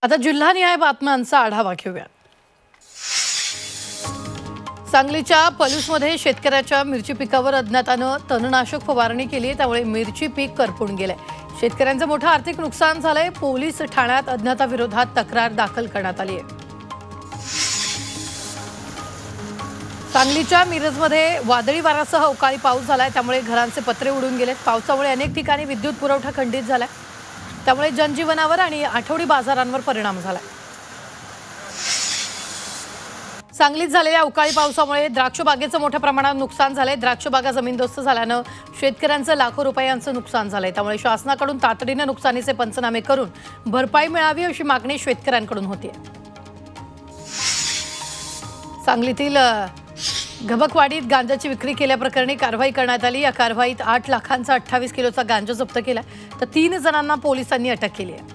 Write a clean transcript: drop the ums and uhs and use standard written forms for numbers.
आता जिल्हानिहाय बातम्यांचा आढावा घेऊया। सांगलीच्या पलूसमध्ये शेतकऱ्याच्या मिरची पिकावर अज्ञातानं तणनाशक फवारणी केली, त्यामुळे मिरची पीक करपून गेलंय। शेतकऱ्यांचं मोठं आर्थिक नुकसान झालंय। पोलीस ठाण्यात अज्ञाताविरोधात तक्रार दाखल करण्यात आली आहे। सांगलीच्या मिरजमध्ये वादळी वाऱ्यासह अवकाळी पाऊस झालाय, त्यामुळे घरांचे पत्रे उडून गेलेत। पावसामुळे अनेक ठिकाणी विद्युत पुरवठा खंडित झालाय, त्यामुळे जनजीवनावर आणि आठवडी बाजारांवर परिणाम झालाय। सांगलीत झालेल्या अवकाळी पावसामुळे द्राक्ष बागेचं मोठ्या प्रमाणात नुकसान झालंय। द्राक्ष बागा जमीनदोस्त झाल्यानं शेतकऱ्यांचं लाखो रुपयांचं नुकसान झालंय, त्यामुळे शासनाकडून तातडीने नुकसानीचे पंचनामे करून भरपाई मिळावी अशी मागणी शेतकऱ्यांकडून होतीये। सांगलीतील घबकवाडीत गांजाची विक्री केल्याप्रकरणी कारवाई करण्यात आली। या कारवाईत 8 लाखांचा 28 किलोचा गांजा जप्त केला, तर 3 जणांना पोलिसांनी अटक केली आहे।